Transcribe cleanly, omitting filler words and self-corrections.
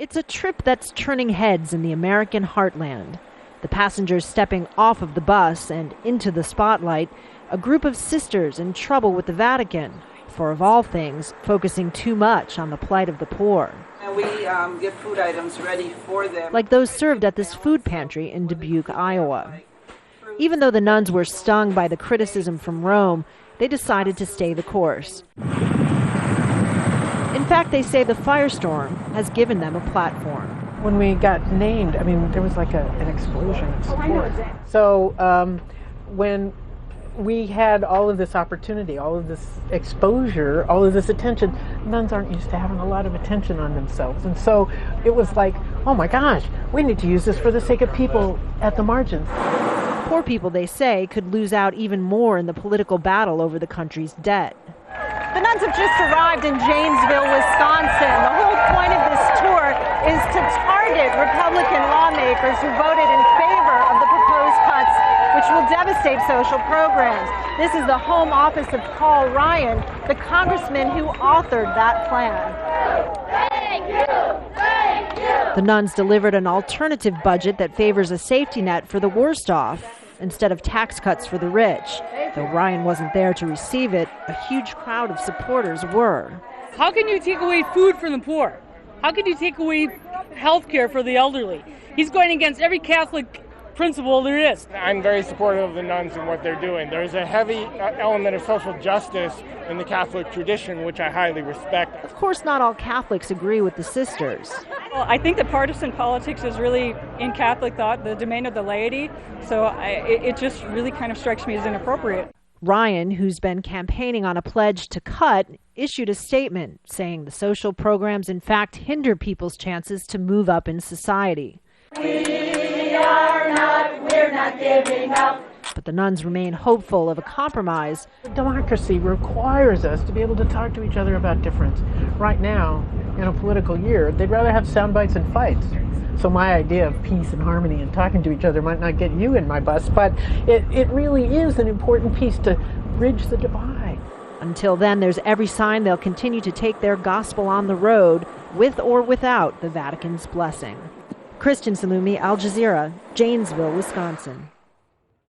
It's a trip that's turning heads in the American heartland. The passengers stepping off of the bus and into the spotlight, a group of sisters in trouble with the Vatican for, of all things, focusing too much on the plight of the poor. And we get food items ready for them. Like those served at this food pantry in Dubuque, Iowa. Even though the nuns were stung by the criticism from Rome, they decided to stay the course. In fact, they say the firestorm has given them a platform. When we got named, I mean, there was like an explosion of support. So when we had all of this opportunity, all of this exposure, all of this attention, nuns aren't used to having a lot of attention on themselves. And so it was like, oh my gosh, we need to use this for the sake of people at the margins. Poor people, they say, could lose out even more in the political battle over the country's debt. The nuns have just arrived in Janesville, Wisconsin. The whole point of this tour is to target Republican lawmakers who voted in favor of the proposed cuts, which will devastate social programs. This is the home office of Paul Ryan, the congressman who authored that plan. Thank you! Thank you! The nuns delivered an alternative budget that favors a safety net for the worst off instead of tax cuts for the rich. Though Ryan wasn't there to receive it, a huge crowd of supporters were. How can you take away food from the poor? How can you take away health care for the elderly? He's going against every Catholic principle there is. I'm very supportive of the nuns and what they're doing. There's a heavy element of social justice in the Catholic tradition, which I highly respect. Of course, not all Catholics agree with the sisters. Well, I think that partisan politics is really, in Catholic thought, the domain of the laity. So it just really kind of strikes me as inappropriate. Ryan, who's been campaigning on a pledge to cut, issued a statement saying the social programs in fact hinder people's chances to move up in society. We're not giving up. But the nuns remain hopeful of a compromise. Democracy requires us to be able to talk to each other about difference. Right now, in a political year, they'd rather have sound bites and fights. So my idea of peace and harmony and talking to each other might not get you in my bus, but it really is an important piece to bridge the divide. Until then, there's every sign they'll continue to take their gospel on the road, with or without the Vatican's blessing. Kristen, Saloomey, Al Jazeera, Janesville, Wisconsin.